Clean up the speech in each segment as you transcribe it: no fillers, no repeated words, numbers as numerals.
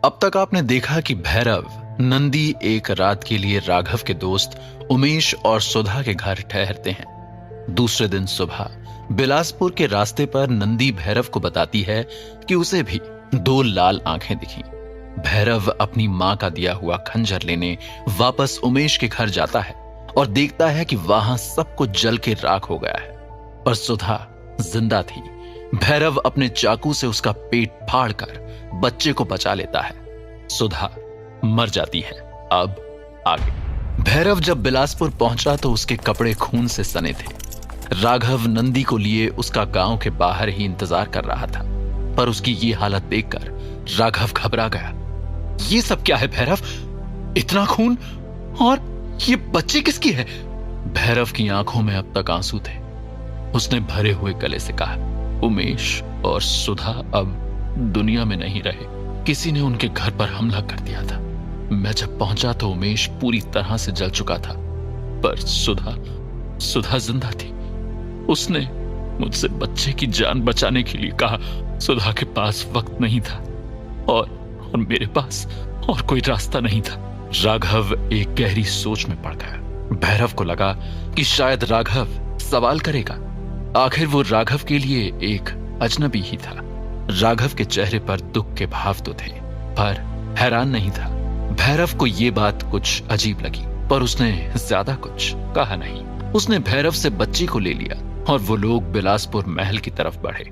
अब तक आपने देखा कि भैरव, नंदी एक रात के लिए राघव के दोस्त उमेश और सुधा के घर ठहरते हैं। दूसरे दिन सुबह बिलासपुर के रास्ते पर नंदी भैरव को बताती है कि उसे भी 2 लाल आंखें दिखी। भैरव अपनी मां का दिया हुआ खंजर लेने वापस उमेश के घर जाता है और देखता है कि वहां सब कुछ जल के राख हो गया है, पर सुधा जिंदा थी। भैरव अपने चाकू से उसका पेट फाड़कर बच्चे को बचा लेता है। सुधा मर जाती है। अब आगे। भैरव जब बिलासपुर पहुंचा तो उसके कपड़े खून से सने थे। राघव नंदी को लिए उसका गांव के बाहर ही इंतजार कर रहा था, पर उसकी ये हालत देखकर राघव घबरा गया। ये सब क्या है भैरव? इतना खून, और ये बच्ची किसकी है? भैरव की आंखों में अब तक आंसू थे। उसने भरे हुए गले से कहा, उमेश और सुधा अब दुनिया में नहीं रहे। किसी ने उनके घर पर हमला कर दिया था। मैं जब पहुंचा तो उमेश पूरी तरह से जल चुका था, पर सुधा जिंदा थी। उसने मुझसे बच्चे की जान बचाने के लिए कहा। सुधा के पास वक्त नहीं था और मेरे पास और कोई रास्ता नहीं था। राघव एक गहरी सोच में पड़ गया। भैरव को लगा कि शायद राघव सवाल करेगा। आखिर वो राघव के लिए एक अजनबी ही था। राघव के चेहरे पर दुख के भाव तो थे, पर हैरान नहीं था। भैरव को ये बात कुछ अजीब लगी, पर उसने ज्यादा कुछ कहा नहीं। उसने भैरव से बच्ची को ले लिया और वो लोग बिलासपुर महल की तरफ बढ़े।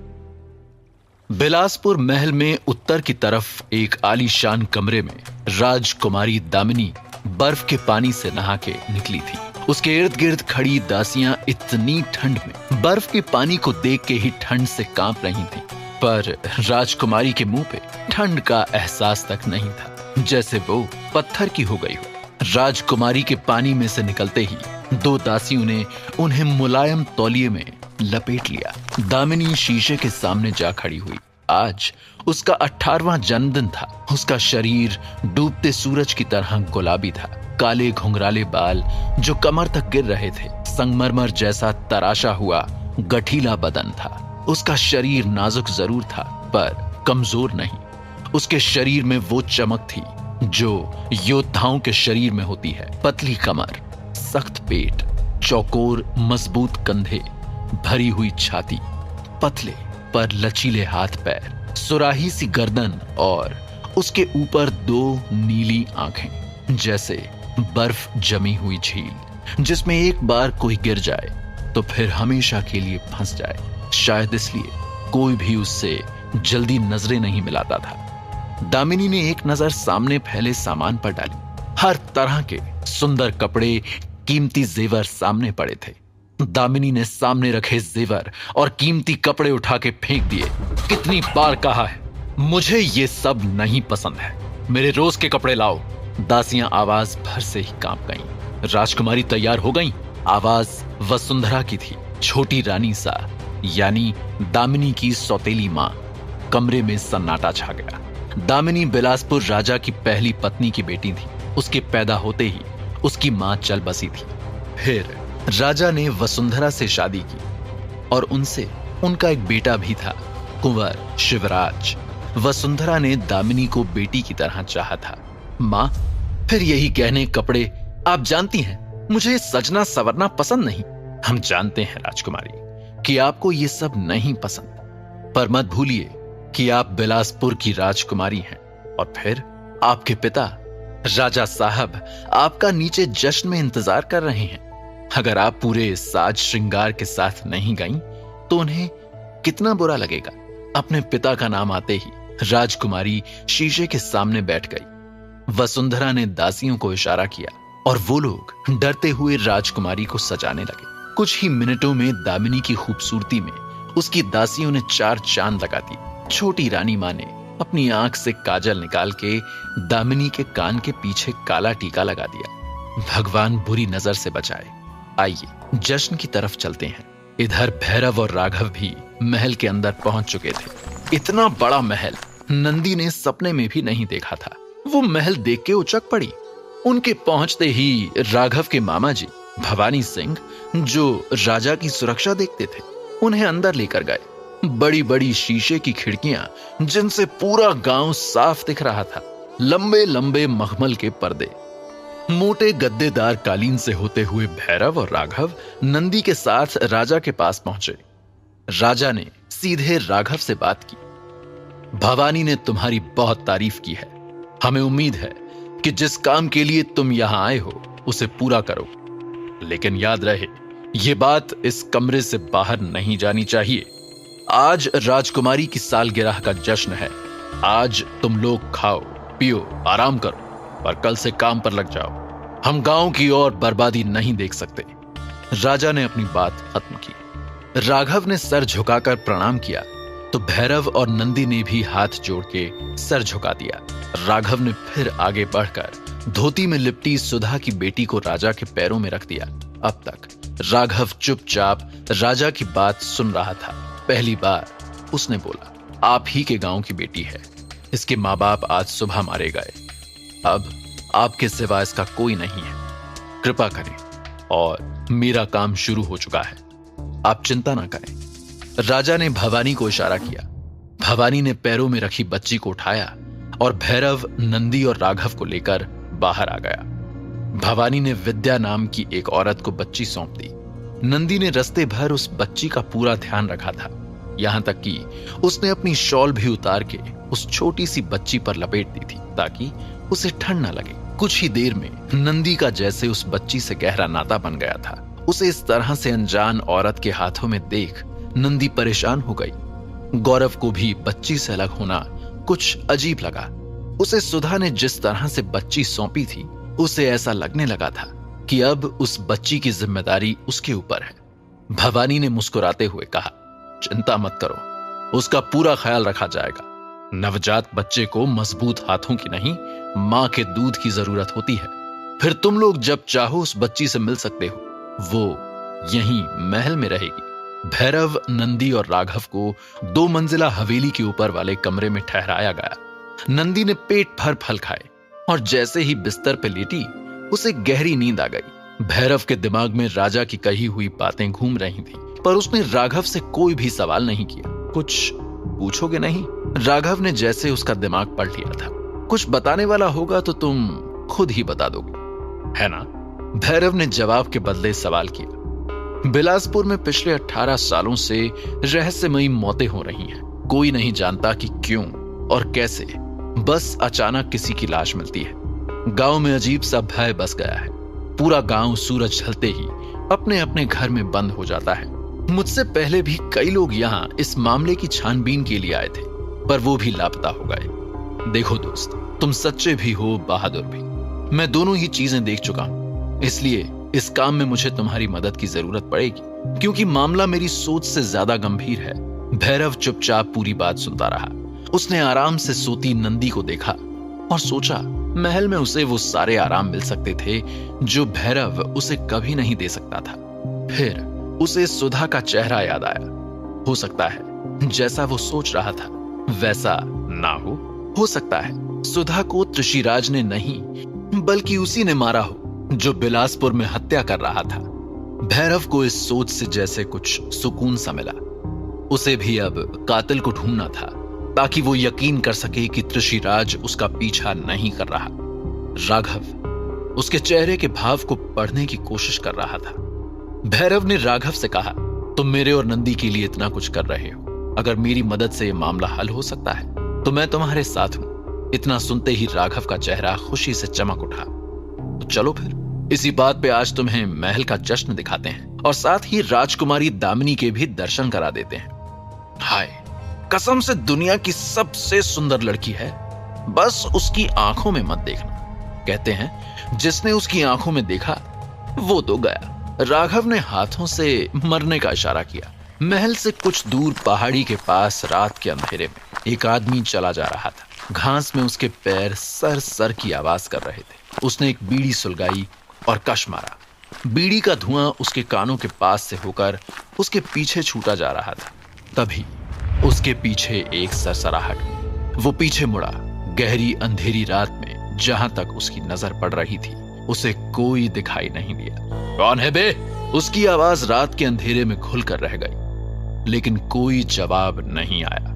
बिलासपुर महल में उत्तर की तरफ एक आलीशान कमरे में राजकुमारी दामिनी बर्फ के पानी से नहा के निकली थी। उसके इर्द गिर्द खड़ी दासियां इतनी ठंड में बर्फ के पानी को देख के ही ठंड से कांप रही थीं, पर राजकुमारी के मुंह पे ठंड का एहसास तक नहीं था, जैसे वो पत्थर की हो गई हो। राजकुमारी के पानी में से निकलते ही 2 दासियों ने उन्हें मुलायम तौलिए में लपेट लिया। दामिनी शीशे के सामने जा खड़ी हुई। आज उसका 18वां जन्मदिन था। उसका शरीर डूबते सूरज की तरह गुलाबी था। काले घुंघराले बाल जो कमर तक गिर रहे थे। संगमरमर जैसा तराशा हुआ गठीला बदन था। उसका शरीर नाजुक जरूर था, पर कमजोर नहीं। उसके शरीर में वो चमक थी जो योद्धाओं के शरीर में होती है। पतली कमर, सख्त पेट, चौकोर मजबूत कंधे, भरी हुई छाती, पतले पर लचीले हाथ पैर, सुराही सी गर्दन और उसके ऊपर 2 नीली आंखें, जैसे बर्फ जमी हुई झील जिसमें एक बार कोई गिर जाए तो फिर हमेशा के लिए फंस जाए। शायद इसलिए कोई भी उससे जल्दी नजरें नहीं मिलाता था। दामिनी ने एक नजर सामने फैले सामान पर डाली। हर तरह के सुंदर कपड़े, कीमती जेवर सामने पड़े थे। दामिनी ने सामने रखे जेवर और कीमती कपड़े उठा के फेंक दिए। कितनी बार कहा है, मुझे ये सब नहीं पसंद है, मेरे रोज के कपड़े लाओ। दासियां आवाज भर से ही कांप गईं। राजकुमारी तैयार हो गईं। आवाज वसुंधरा की थी, छोटी रानी सा, यानी दामिनी की सौतेली मां। कमरे में सन्नाटा छा गया। दामिनी बिलासपुर राजा की पहली पत्नी की बेटी थी। उसके पैदा होते ही उसकी मां चल बसी थी। फिर राजा ने वसुंधरा से शादी की और उनसे उनका एक बेटा भी था, कुंवर शिवराज। वसुंधरा ने दामिनी को बेटी की तरह चाहा था। मां, फिर यही गहने कपड़े, आप जानती हैं मुझे सजना सवरना पसंद नहीं। हम जानते हैं राजकुमारी कि आपको ये सब नहीं पसंद, पर मत भूलिए कि आप बिलासपुर की राजकुमारी हैं। और फिर आपके पिता राजा साहब आपका नीचे जश्न में इंतजार कर रहे हैं। अगर आप पूरे साज श्रृंगार के साथ नहीं गईं तो उन्हें कितना बुरा लगेगा। अपने पिता का नाम आते ही राजकुमारी शीशे के सामने बैठ गई। वसुंधरा ने दासियों को इशारा किया और वो लोग डरते हुए राजकुमारी को सजाने लगे। कुछ ही मिनटों में दामिनी की खूबसूरती में उसकी दासियों ने 4 चांद लगा दिए। छोटी रानी मां ने अपनी आंख से काजल निकाल के दामिनी के कान के पीछे काला टीका लगा दिया। भगवान बुरी नजर से बचाए। आइए जश्न की तरफ चलते हैं। इधर भैरव और राघव भी महल के अंदर पहुंच चुके थे। इतना बड़ा महल नंदी ने सपने में भी नहीं देखा था। वो महल देख के उचक पड़ी। उनके पहुंचते ही राघव के मामा जी भवानी सिंह, जो राजा की सुरक्षा देखते थे, उन्हें अंदर लेकर गए। बड़ी बड़ी शीशे की खिड़कियां जिनसे पूरा गांव साफ दिख रहा था। लंबे लंबे मखमल के पर्दे, मोटे गद्देदार कालीन से होते हुए भैरव और राघव नंदी के साथ राजा के पास पहुंचे। राजा ने सीधे राघव से बात की। भवानी ने तुम्हारी बहुत तारीफ की है। हमें उम्मीद है कि जिस काम के लिए तुम यहां आए हो उसे पूरा करो, लेकिन याद रहे यह बात इस कमरे से बाहर नहीं जानी चाहिए। आज राजकुमारी की सालगिरह का जश्न है। आज तुम लोग खाओ पियो आराम करो, पर कल से काम पर लग जाओ। हम गांव की और बर्बादी नहीं देख सकते। राजा ने अपनी बात खत्म की। राघव ने सर झुकाकर प्रणाम किया तो भैरव और नंदी ने भी हाथ जोड़ के सर झुका दिया। राघव ने फिर आगे बढ़कर धोती में लिपटी सुधा की बेटी को राजा के पैरों में रख दिया। अब तक राघव चुपचाप राजा की बात सुन रहा था। पहली बार उसने बोला, आप ही के गांव की बेटी है। इसके माँ बाप आज सुबह मारे गए। अब आपके सिवा इसका कोई नहीं है। कृपा करें, और मेरा काम शुरू हो चुका है। आप चिंता ना करें। राजा ने भवानी को इशारा किया। भवानी ने पैरों में रखी बच्ची को उठाया और भैरव, नंदी और राघव को लेकर बाहर आ गया। भवानी ने विद्या नाम की एक औरत को बच्ची सौंप दी। नंदी ने रस्ते भर उस बच्ची का पूरा ध्यान रखा था, यहां तक कि उसने अपनी शॉल भी उतार के उस छोटी सी बच्ची पर लपेट दी थी ताकि उसे ठंड न लगे। कुछ ही देर में नंदी का जैसे उस बच्ची से गहरा नाता बन गया था। उसे इस तरह से अनजान औरत के हाथों में देख नंदी परेशान हो गई। गौरव को भी बच्ची से अलग होना कुछ अजीब लगा। उसे सुधा ने जिस तरह से बच्ची सौंपी थी, उसे ऐसा लगने लगा था कि अब उस बच्ची की जिम्मेदारी उसके ऊपर है। भवानी ने मुस्कुराते हुए कहा, चिंता मत करो, उसका पूरा ख्याल रखा जाएगा। नवजात बच्चे को मजबूत हाथों की नहीं, मां के दूध की जरूरत होती है। फिर तुम लोग जब चाहो उस बच्ची से मिल सकते हो। वो यहीं महल में रहेगी। भैरव, नंदी और राघव को 2 मंजिला हवेली के ऊपर वाले कमरे में ठहराया गया। नंदी ने पेट भर फल खाए और जैसे ही बिस्तर पे लेटी, उसे गहरी नींद आ गई। भैरव के दिमाग में राजा की कही हुई बातें घूम रही थी, पर उसने राघव से कोई भी सवाल नहीं किया। कुछ पूछोगे नहीं? राघव ने जैसे उसका दिमाग पढ़ लिया था। कुछ बताने वाला होगा तो तुम खुद ही बता दोगे, है ना? भैरव ने जवाब के बदले सवाल किया। बिलासपुर में पिछले 18 सालों से रहस्यमयी मौतें हो रही हैं। कोई नहीं जानता कि क्यों और कैसे। बस अचानक किसी की लाश मिलती है। गांव में अजीब सा भय बस गया है। पूरा गांव सूरज ढलते ही अपने अपने घर में बंद हो जाता है। मुझसे पहले भी कई लोग यहाँ इस मामले की छानबीन के लिए आए थे, पर वो भी लापता हो गए। देखो दोस्त, तुम सच्चे भी हो, बहादुर भी। मैं दोनों ही चीजें देख चुका हूं, इसलिए इस काम में मुझे तुम्हारी मदद की जरूरत पड़ेगी, क्योंकि मामला मेरी सोच से ज्यादा गंभीर है। भैरव चुपचाप पूरी बात सुनता रहा। उसने आराम से सोती नंदी को देखा और सोचा महल में उसे वो सारे आराम मिल सकते थे जो भैरव उसे कभी नहीं दे सकता था। फिर उसे सुधा का चेहरा याद आया। हो सकता है जैसा वो सोच रहा था वैसा ना हो सकता है सुधा को त्रिशिराज ने नहीं बल्कि उसी ने मारा हो जो बिलासपुर में हत्या कर रहा था। भैरव को इस सोच से जैसे कुछ सुकून सा मिला। उसे भी अब कातिल को ढूंढना था ताकि वो यकीन कर सके कि त्रिशिराज उसका पीछा नहीं कर रहा। राघव उसके चेहरे के भाव को पढ़ने की कोशिश कर रहा था। भैरव ने राघव से कहा, तुम मेरे और नंदी के लिए इतना कुछ कर रहे हो। अगर मेरी मदद से यह मामला हल हो सकता है तो मैं तुम्हारे साथ हूं। इतना सुनते ही राघव का चेहरा खुशी से चमक उठा। तो चलो फिर इसी बात पे आज तुम्हें महल का जश्न दिखाते हैं और साथ ही राजकुमारी दामिनी के भी दर्शन करा देते हैं। हाय, कसम से दुनिया की सबसे सुंदर लड़की है, बस उसकी आंखों में मत देखना। कहते हैं जिसने उसकी आंखों में देखा वो तो गया। राघव ने हाथों से मरने का इशारा किया। महल से कुछ दूर पहाड़ी के पास रात के अंधेरे में एक आदमी चला जा रहा था। घास में उसके पैर सर सर की आवाज कर रहे थे। उसने एक बीड़ी सुलगाई और कश मारा। बीड़ी का धुआं उसके कानों के पास से होकर उसके पीछे छूटा जा रहा था। तभी उसके पीछे एक सरसराहट। वो पीछे मुड़ा। गहरी अंधेरी रात में जहां तक उसकी नजर पड़ रही थी उसे कोई दिखाई नहीं दिया। कौन है बे? उसकी आवाज रात के अंधेरे में खुलकर रह गई, लेकिन कोई जवाब नहीं आया।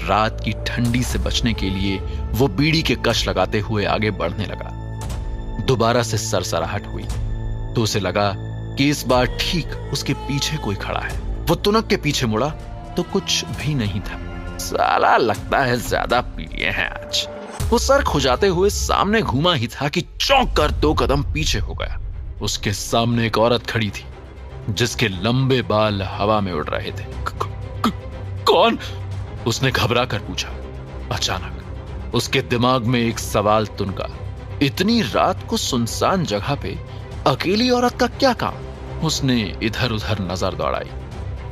रात की ठंडी से बचने के लिए वो बीड़ी के कश लगाते हुए आगे बढ़ने लगा। दोबारा से सरसराहट हुई तो उसे लगा कि इस बार ठीक उसके पीछे कोई खड़ा है। वो तुनक के पीछे मुड़ा तो कुछ भी नहीं था। साला लगता है ज्यादा पिए हैं आज। वो सर खुजाते हुए सामने घूमा ही था कि चौंक कर 2 कदम पीछे हो गया। उसके सामने एक औरत खड़ी थी जिसके लंबे बाल हवा में उड़ रहे थे। कौन? उसने घबरा कर पूछा। अचानक उसके दिमाग में एक सवाल तुनका, इतनी रात को सुनसान जगह पे अकेली औरत का क्या काम? उसने इधर उधर नजर दौड़ाई।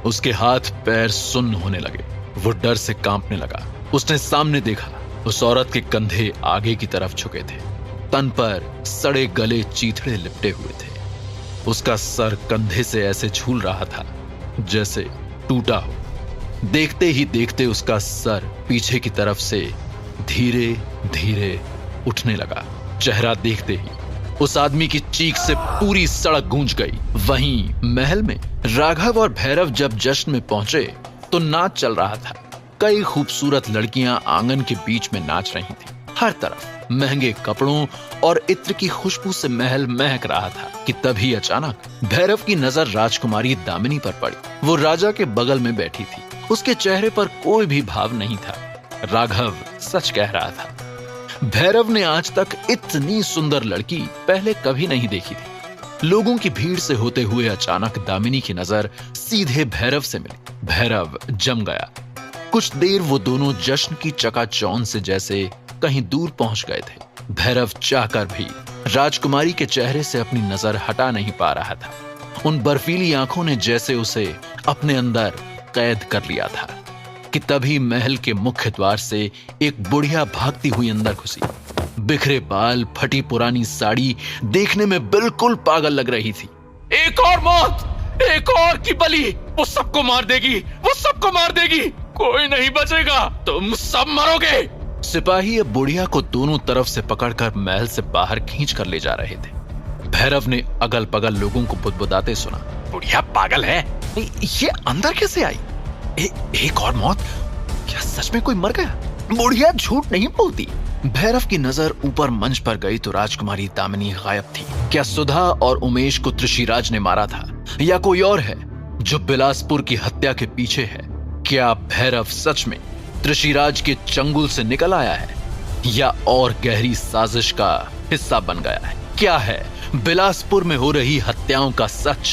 उसके हाथ पैर सुन्न होने लगे। वो डर से कांपने लगा। उसने सामने देखा, उस औरत के कंधे आगे की तरफ झुके थे। तन पर सड़े गले चीथड़े लिपटे हुए थे। उसका सर कंधे से ऐसे झूल रहा था जैसे टूटा हो। देखते ही देखते उसका सर पीछे की तरफ से धीरे धीरे उठने लगा। चेहरा देखते ही उस आदमी की चीख से पूरी सड़क गूंज गई। वहीं महल में राघव और भैरव जब जश्न में पहुंचे तो नाच चल रहा था। कई खूबसूरत लड़कियां आंगन के बीच में नाच रही थीं। हर तरफ महंगे कपड़ों और इत्र की खुशबू से महल महक रहा था कि तभी अचानक भैरव की नजर राजकुमारी दामिनी पर पड़ी। वो राजा के बगल में बैठी थी। उसके चेहरे पर कोई भी भाव नहीं था। राघव सच कह रहा था। भैरव ने आज तक इतनी सुंदर लड़की पहले कभी नहीं देखी थी। लोगों की भीड़ से होते हुए अचानक दामिनी की नजर सीधे भैरव से मिली। भैरव जम गया। कुछ देर वो दोनों जश्न की चकाचौंध से जैसे कहीं दूर पहुंच गए थे। भैरव चाहकर भी राजकुमारी के चेहरे से अपनी नजर हटा नहीं पा रहा था। उन बर्फीली आंखों ने जैसे उसे अपने अंदर कैद कर लिया था कि तभी महल के मुख्य द्वार से एक बुढ़िया भागती हुई अंदर घुसी। बिखरे बाल, फटी पुरानी साड़ी देखने में बिल्कुल पागल लग रही थी। एक और मौत, एक और की बलि, वो सबको मार देगी, वो सबको मार देगी, कोई नहीं बचेगा, तुम सब मरोगे। सिपाही अब बुढ़िया को दोनों तरफ से पकड़कर महल से बाहर खींच कर ले जा रहे थे। भैरव ने अगल बगल लोगों को बुदबुदाते सुना, बुढ़िया पागल है, ये अंदर कैसे आई? एक और मौत? क्या सच में कोई मर गया? बुढ़िया झूठ नहीं बोलती। भैरव की नजर ऊपर मंच पर गई तो राजकुमारी दामिनी गायब थी। क्या सुधा और उमेश को त्रिशिराज ने मारा था या कोई और है जो बिलासपुर की हत्या के पीछे है? क्या भैरव सच में त्रिशिराज के चंगुल से निकल आया है या और गहरी साजिश का हिस्सा बन गया है? क्या है बिलासपुर में हो रही हत्याओं का सच?